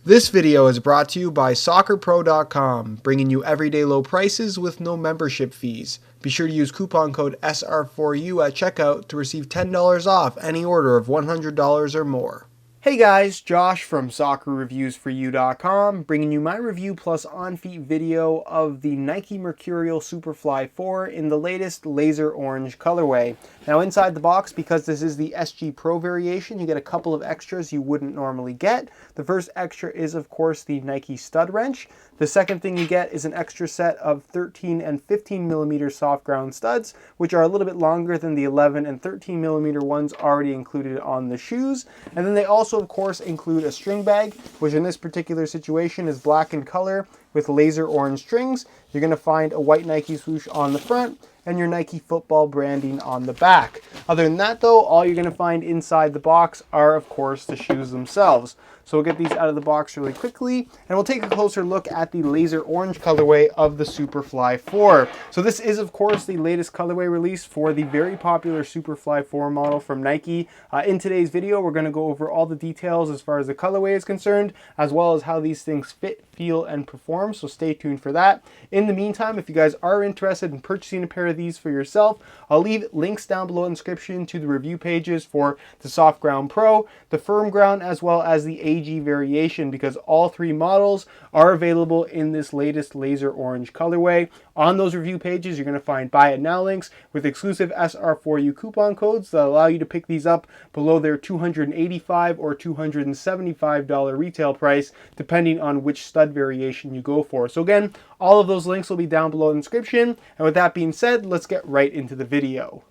This video is brought to you by SoccerPro.com, bringing you everyday low prices with no membership fees. Be sure to use coupon code SR4U at checkout to receive $10 off any order of $100 or more. Hey guys, Josh from SoccerReviewsForYou.com, bringing you my review plus on-feet video of the Nike Mercurial Superfly 4 in the latest laser orange colorway. Now inside the box, because this is the SG Pro variation, you get a couple of extras you wouldn't normally get. The first extra is of course the Nike stud wrench. The second thing you get is an extra set of 13 and 15 millimeter soft ground studs, which are a little bit longer than the 11 and 13 millimeter ones already included on the shoes. And then they also of course include a string bag, which in this particular situation is black in color with laser orange strings. You're going to find a white Nike swoosh on the front and your Nike football branding on the back. Other than that though, all you're going to find inside the box are of course the shoes themselves. So we'll get these out of the box really quickly and we'll take a closer look at the laser orange colorway of the Superfly 4. So this is of course the latest colorway release for the very popular Superfly 4 model from Nike. In today's video we're going to go over all the details as far as the colorway is concerned, as well as how these things fit, feel, and perform, so stay tuned for that. In the meantime, if you guys are interested in purchasing a pair of these for yourself, I'll leave links down below in the description to the review pages for the Soft Ground Pro, the Firm Ground, as well as the AG variation, because all three models are available in this latest laser orange colorway. On those review pages, you're going to find buy it now links with exclusive SR4U coupon codes that allow you to pick these up below their $285 or $275 retail price, depending on which stud variation you go for. So again, all of those links will be down below in the description. And with that being said, let's get right into the video.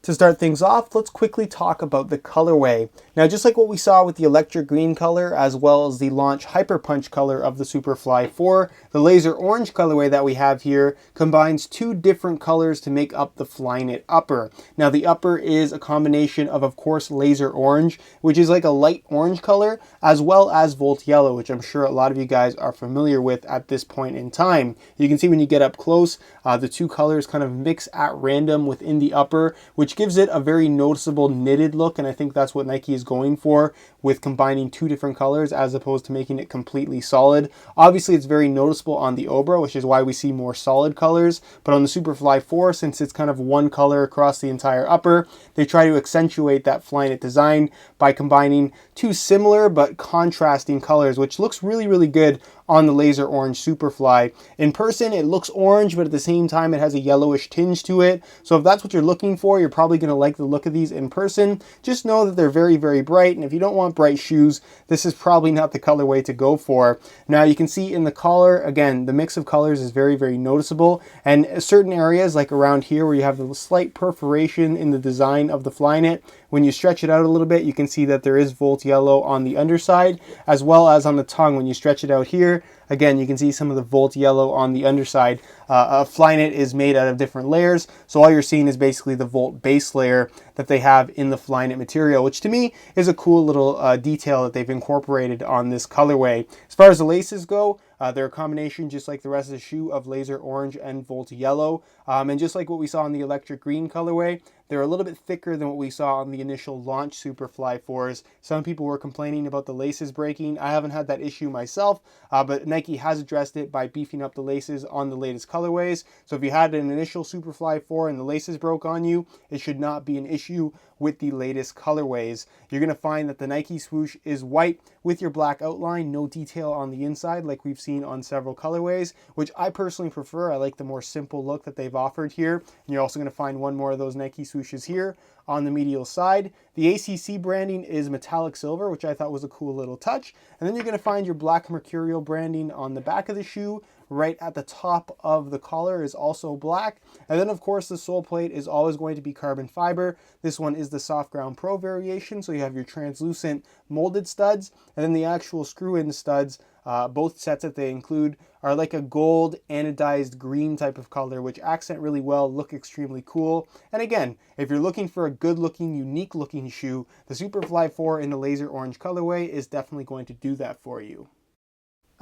To start things off, let's quickly talk about the colorway. Now, just like what we saw with the electric green color, as well as the launch Hyper Punch color of the Superfly 4, the laser orange colorway that we have here combines two different colors to make up the Flyknit upper. Now, the upper is a combination of course, laser orange, which is like a light orange color, as well as Volt Yellow, which I'm sure a lot of you guys are familiar with at this point in time. You can see when you get up close, the two colors kind of mix at random within the upper, which gives it a very noticeable knitted look, and I think that's what Nike is going for with combining two different colors as opposed to making it completely solid. Obviously it's very noticeable on the Obra, which is why we see more solid colors, but on the Superfly 4, since it's kind of one color across the entire upper, they try to accentuate that Flyknit design by combining two similar but contrasting colors, which looks really, really good on the laser orange Superfly. In person, it looks orange, but at the same time, it has a yellowish tinge to it. So if that's what you're looking for, you're probably going to like the look of these in person. Just know that they're very, very bright. And if you don't want bright shoes, this is probably not the colorway to go for. Now you can see in the collar, again, the mix of colors is very, very noticeable. And certain areas, like around here where you have the slight perforation in the design of the Flyknit, when you stretch it out a little bit, you can see that there is Volt Yellow on the underside, as well as on the tongue. When you stretch it out here, again, you can see some of the Volt Yellow on the underside. Flyknit is made out of different layers, so all you're seeing is basically the Volt base layer that they have in the Flyknit material, which to me is a cool little detail that they've incorporated on this colorway. As far as the laces go, they're a combination, just like the rest of the shoe, of laser orange and Volt Yellow. And just like what we saw in the electric green colorway, they're a little bit thicker than what we saw on the initial launch Superfly 4s. Some people were complaining about the laces breaking. I haven't had that issue myself, but Nike has addressed it by beefing up the laces on the latest colorways. So if you had an initial Superfly 4 and the laces broke on you, it should not be an issue with the latest colorways. You're going to find that the Nike swoosh is white with your black outline, no detail on the inside like we've seen on several colorways, which I personally prefer. I like the more simple look that they've offered here. And you're also going to find one more of those Nike swooshes here on the medial side. The ACC branding is metallic silver, which I thought was a cool little touch. And then you're going to find your black Mercurial branding on the back of the shoe. Right at the top of the collar is also black. And then of course the sole plate is always going to be carbon fiber. This one is the Soft Ground Pro variation, so you have your translucent molded studs, and then the actual screw-in studs, both sets that they include, are like a gold anodized green type of color, which accent really well, look extremely cool. And again, if you're looking for a good looking, unique looking shoe, the Superfly 4 in the laser orange colorway is definitely going to do that for you.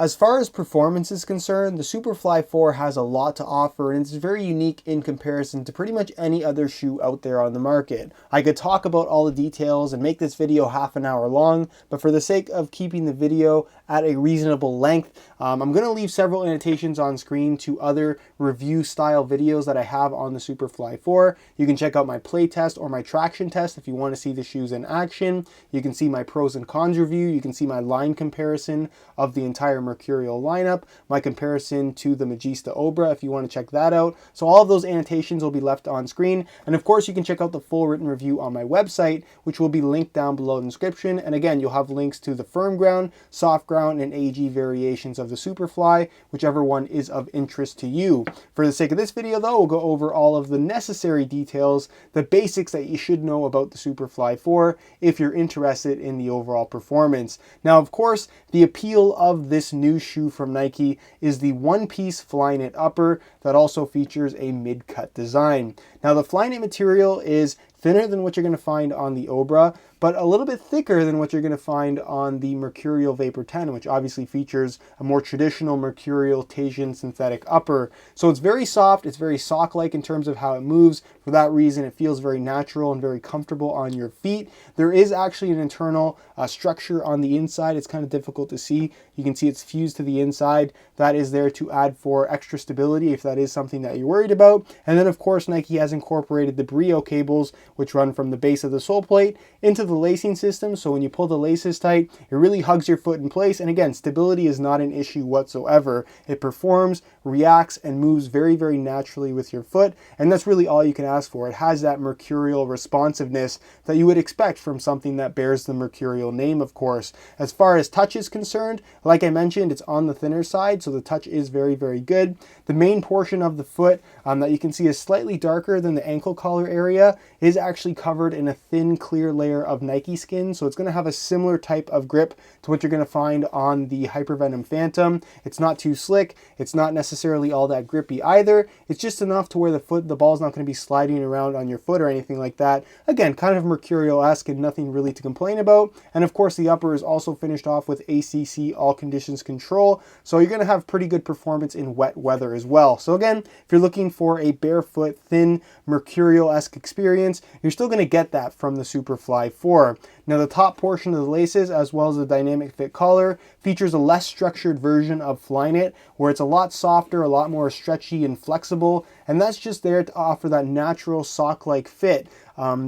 As far as performance is concerned, the Superfly 4 has a lot to offer, and it's very unique in comparison to pretty much any other shoe out there on the market. I could talk about all the details and make this video half an hour long, but for the sake of keeping the video at a reasonable length, I'm going to leave several annotations on screen to other review style videos that I have on the Superfly 4. You can check out my play test or my traction test if you want to see the shoes in action. You can see my pros and cons review. You can see my line comparison of the entire Mercurial lineup, my comparison to the Magista Obra if you want to check that out. So all of those annotations will be left on screen. And of course, you can check out the full written review on my website, which will be linked down below in the description. And again, you'll have links to the firm ground, soft ground, and AG variations of the Superfly, whichever one is of interest to you. For the sake of this video though, we'll go over all of the necessary details, the basics that you should know about the Superfly 4 if you're interested in the overall performance. Now, of course, the appeal of this new shoe from Nike is the one-piece Flyknit upper that also features a mid-cut design. Now, the Flyknit material is thinner than what you're going to find on the Obra, but a little bit thicker than what you're going to find on the Mercurial Vapor 10, which obviously features a more traditional Mercurial Tasian synthetic upper. So it's very soft, it's very sock-like in terms of how it moves. For that reason, it feels very natural and very comfortable on your feet. There is actually an internal structure on the inside. It's kind of difficult to see. You can see it's fused to the inside. That is there to add for extra stability if that is something that you're worried about. And then of course, Nike has incorporated the Brio cables, which run from the base of the sole plate into the lacing system. So when you pull the laces tight, it really hugs your foot in place. And again, stability is not an issue whatsoever. It performs, reacts, and moves very, very naturally with your foot. And that's really all you can ask for. It has that Mercurial responsiveness that you would expect from something that bears the Mercurial name, of course. As far as touch is concerned, like I mentioned, it's on the thinner side, so the touch is very, very good. The main portion of the foot that you can see is slightly darker than the ankle collar area is actually covered in a thin, clear layer of Nike skin, so it's going to have a similar type of grip to what you're going to find on the Hypervenom Phantom. It's not too slick. It's not necessarily all that grippy either. It's just enough to where the ball's not going to be sliding around on your foot or anything like that. Again, kind of Mercurial-esque and nothing really to complain about. And of course, the upper is also finished off with ACC all conditions control, so you're going to have pretty good performance in wet weather as well. So again, if you're looking for a barefoot, thin, Mercurial-esque experience, you're still going to get that from the Superfly 4. Now, the top portion of the laces, as well as the dynamic fit collar, features a less structured version of Flyknit, where it's a lot softer, a lot more stretchy and flexible, and that's just there to offer that natural sock-like fit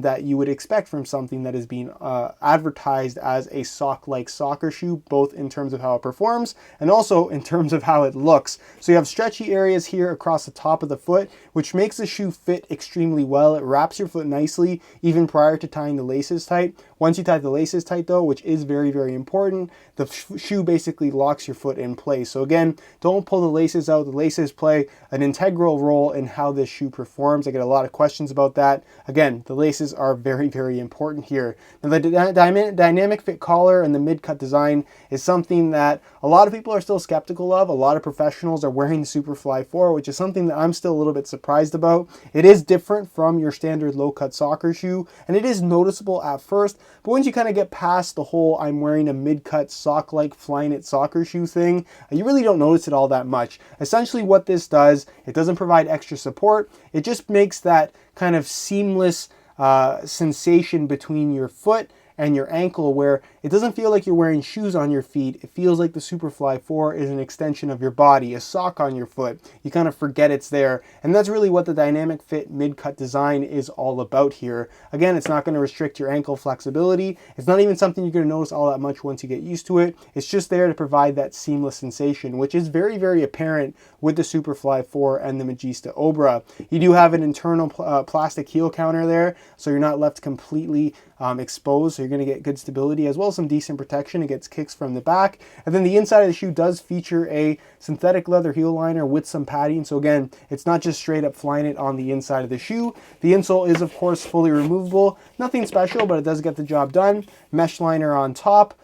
that you would expect from something that is being advertised as a sock-like soccer shoe, both in terms of how it performs and also in terms of how it looks. So you have stretchy areas here across the top of the foot, which makes the shoe fit extremely well. It wraps your foot nicely even prior to tying the laces tight. Once you tie the laces tight though, which is very, very important, the shoe basically locks your foot in place. So again, don't pull the laces out. The laces play an integral role in how this shoe performs. I get a lot of questions about that. Again, the laces are very, very important here. Now, the dynamic fit collar and the mid-cut design is something that a lot of people are still skeptical of. A lot of professionals are wearing the Superfly 4, which is something that I'm still a little bit surprised about. It is different from your standard low-cut soccer shoe, and it is noticeable at first, but once you kind of get past the whole I'm wearing a mid-cut sock-like Flyknit soccer shoe thing, you really don't notice it all that much. Essentially what this does, it doesn't provide extra support. It just makes that kind of seamless sensation between your foot and your ankle, where it doesn't feel like you're wearing shoes on your feet. It feels like the Superfly 4 is an extension of your body, a sock on your foot. You kind of forget it's there. And that's really what the dynamic fit mid-cut design is all about here. Again, it's not going to restrict your ankle flexibility. It's not even something you're going to notice all that much once you get used to it. It's just there to provide that seamless sensation, which is very, very apparent with the Superfly 4 and the Magista Obra. You do have an internal plastic heel counter there, so you're not left completely exposed, so you're going to get good stability as well as some decent protection against kicks from the back. And then the inside of the shoe does feature a synthetic leather heel liner with some padding, so again, it's not just straight up Flyknit on the inside of the shoe. The insole is of course fully removable, nothing special, but it does get the job done. Mesh liner on top,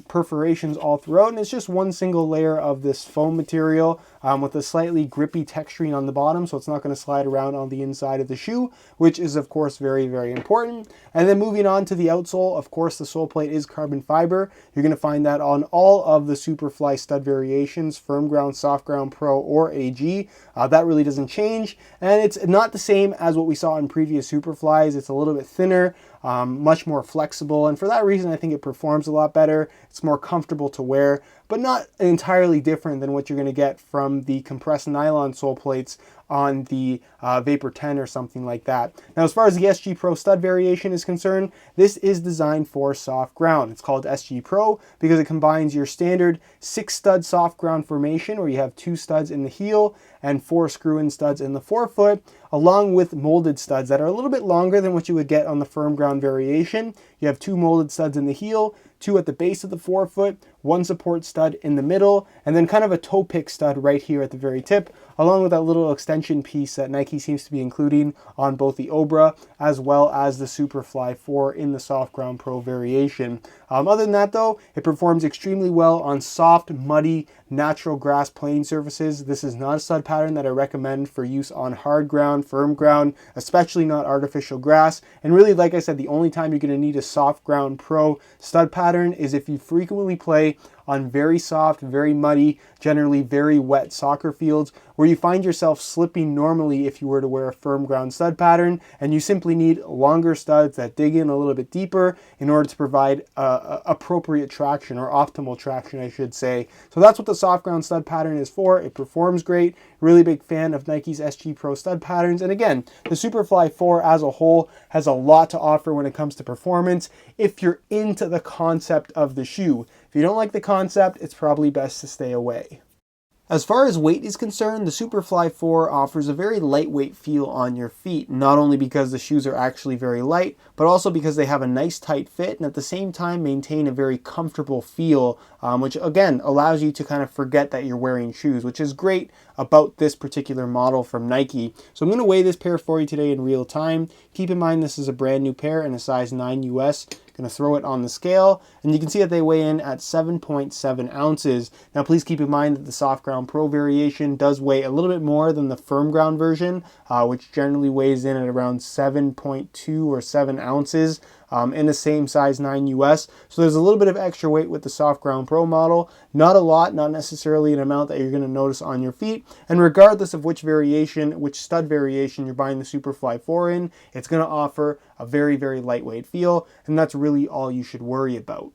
perforations all throughout, and it's just one single layer of this foam material with a slightly grippy texturing on the bottom, so it's not going to slide around on the inside of the shoe, which is of course very, very important. And then moving on to the outsole, of course the sole plate is carbon fiber. You're going to find that on all of the Superfly stud variations, firm ground, soft ground, pro, or AG. That really doesn't change, and it's not the same as what we saw in previous Superflies. It's a little bit thinner, much more flexible, and for that reason I think it performs a lot better. It's more comfortable to wear, but not entirely different than what you're going to get from the compressed nylon sole plates on the Vapor 10 or something like that. Now, as far as the SG Pro stud variation is concerned, this is designed for soft ground. It's called SG Pro because it combines your standard 6-stud soft ground formation, where you have 2 studs in the heel and 4 screw-in studs in the forefoot, along with molded studs that are a little bit longer than what you would get on the firm ground variation. You have 2 molded studs in the heel, 2 at the base of the forefoot, 1 support stud in the middle, and then kind of a toe pick stud right here at the very tip, along with that little extension piece that Nike seems to be including on both the Obra as well as the Superfly 4 in the Soft Ground Pro variation. Other than that though, it performs extremely well on soft, muddy, natural grass playing surfaces. This is not a stud pattern that I recommend for use on hard ground, firm ground, especially not artificial grass. And really, like I said, the only time you're going to need a Soft Ground Pro stud pattern is if you frequently play on very soft, very muddy, generally very wet soccer fields, where you find yourself slipping normally if you were to wear a firm ground stud pattern, and you simply need longer studs that dig in a little bit deeper in order to provide appropriate traction, or optimal traction I should say. So that's what the soft ground stud pattern is for. It performs great. Really big fan of Nike's SG Pro stud patterns, and again, the Superfly 4 as a whole has a lot to offer when it comes to performance if you're into the concept of the shoe. If you don't like the concept, it's probably best to stay away. As far as weight is concerned, the Superfly 4 offers a very lightweight feel on your feet, not only because the shoes are actually very light, but also because they have a nice tight fit and at the same time maintain a very comfortable feel, which again allows you to kind of forget that you're wearing shoes, which is great about this particular model from Nike. So I'm going to weigh this pair for you today in real time. Keep in mind this is a brand new pair in a size 9 US. Going to throw it on the scale, and you can see that they weigh in at 7.7 ounces. Now please keep in mind that the Soft Ground Pro variation does weigh a little bit more than the firm ground version, which generally weighs in at around 7.2 or 7 ounces. In the same size 9 US. So there's a little bit of extra weight with the Soft Ground Pro model. Not a lot, not necessarily an amount that you're going to notice on your feet. And regardless of which variation, which stud variation you're buying the Superfly 4 in, it's going to offer a very, very lightweight feel. And that's really all you should worry about.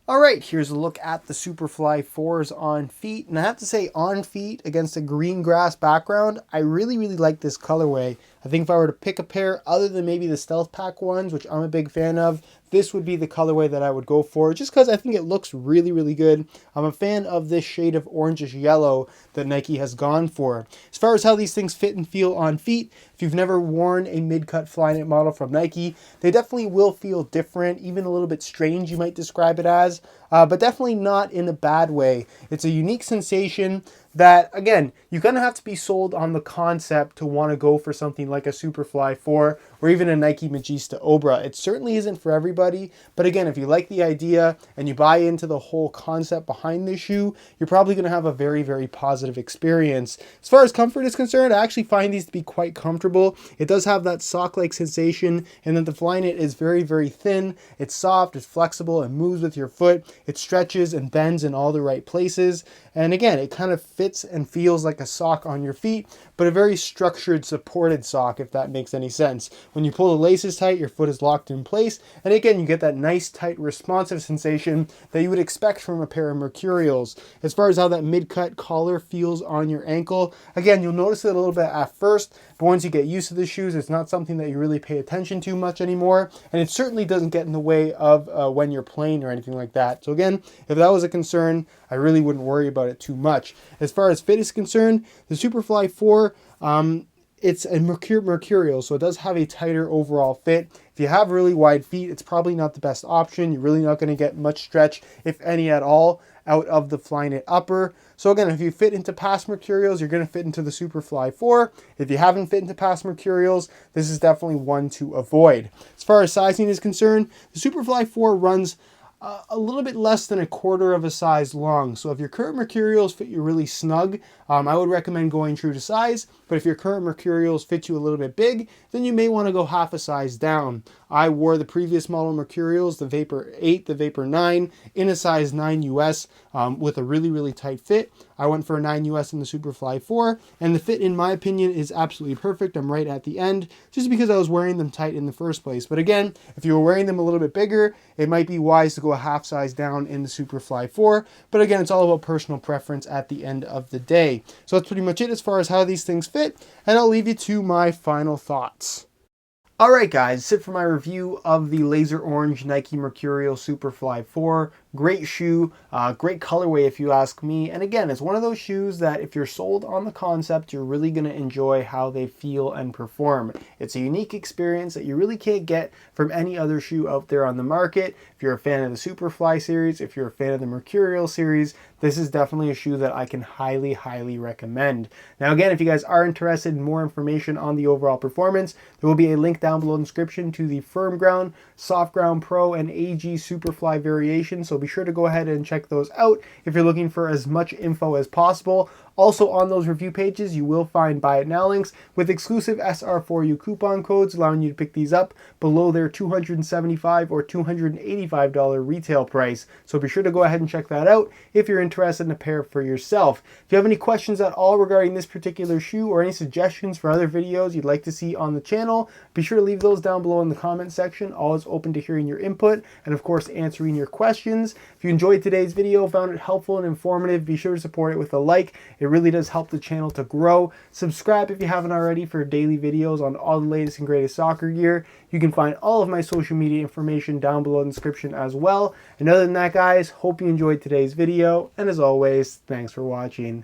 Alright, here's a look at the Superfly 4s on feet. And I have to say, on feet against a green grass background, I really, really like this colorway. I think if I were to pick a pair other than maybe the Stealth Pack ones, which I'm a big fan of, this would be the colorway that I would go for, just because I think it looks really, really good. I'm a fan of this shade of orangish yellow that Nike has gone for. As far as how these things fit and feel on feet, if you've never worn a mid-cut Flyknit model from Nike, they definitely will feel different, even a little bit strange you might describe it as, but definitely not in a bad way. It's a unique sensation that, again, you kind of have to be sold on the concept to want to go for something like a Superfly 4 or even a Nike Magista Obra. It certainly isn't for everybody, but again, if you like the idea and you buy into the whole concept behind this shoe, you're probably going to have a very, very positive experience. As far as comfort is concerned, I actually find these to be quite comfortable. It does have that sock-like sensation, and then the Flyknit is very, very thin. It's soft, it's flexible, it moves with your foot, it stretches and bends in all the right places, and again, it kind of fits and feels like a sock on your feet, but a very structured, supported sock, if that makes any sense. When you pull the laces tight, your foot is locked in place, and again, you get that nice, tight, responsive sensation that you would expect from a pair of Mercurials. As far as how that mid-cut collar feels on your ankle, again, you'll notice it a little bit at first, but once you get used to the shoes, it's not something that you really pay attention to much anymore, and it certainly doesn't get in the way of when you're playing or anything like that. So again, if that was a concern, I really wouldn't worry about it too much. As far as fit is concerned, the Superfly 4, it's a Mercurial, so it does have a tighter overall fit. If you have really wide feet, it's probably not the best option. You're really not going to get much stretch, if any at all, out of the Flyknit upper. So again, if you fit into past Mercurials, you're going to fit into the Superfly 4. If you haven't fit into past Mercurials, this is definitely one to avoid. As far as sizing is concerned, the Superfly 4 runs a little bit less than a quarter of a size long. So if your current Mercurials fit you really snug, I would recommend going true to size. But if your current Mercurials fit you a little bit big, then you may want to go half a size down. I wore the previous model Mercurials, the Vapor 8, the Vapor 9, in a size 9 US with a really, really tight fit. I went for a 9 US in the Superfly 4, and the fit, in my opinion, is absolutely perfect. I'm right at the end, just because I was wearing them tight in the first place. But again, if you were wearing them a little bit bigger, it might be wise to go a half size down in the Superfly 4. But again, it's all about personal preference at the end of the day. So that's pretty much it as far as how these things fit, and I'll leave you to my final thoughts. Alright guys, that's it for my review of the Laser Orange Nike Mercurial Superfly 4. Great shoe, great colorway if you ask me. And again, it's one of those shoes that if you're sold on the concept, you're really going to enjoy how they feel and perform. It's a unique experience that you really can't get from any other shoe out there on the market. If you're a fan of the Superfly series, if you're a fan of the Mercurial series, this is definitely a shoe that I can highly, highly recommend. Now again, if you guys are interested in more information on the overall performance, there will be a link down below in the description to the Firm Ground, Soft Ground Pro, and AG Superfly variation. So be sure to go ahead and check those out if you're looking for as much info as possible. Also on those review pages, you will find buy it now links with exclusive SR4U coupon codes allowing you to pick these up below their $275 or $285 retail price. So be sure to go ahead and check that out if you're interested in a pair for yourself. If you have any questions at all regarding this particular shoe or any suggestions for other videos you'd like to see on the channel, be sure to leave those down below in the comment section. Always open to hearing your input and of course answering your questions. If you enjoyed today's video, found it helpful and informative, be sure to support it with a like. It really does help the channel to grow. Subscribe if you haven't already for daily videos on all the latest and greatest soccer gear. You can find all of my social media information down below in the description as well. And other than that, guys, hope you enjoyed today's video. And as always, thanks for watching.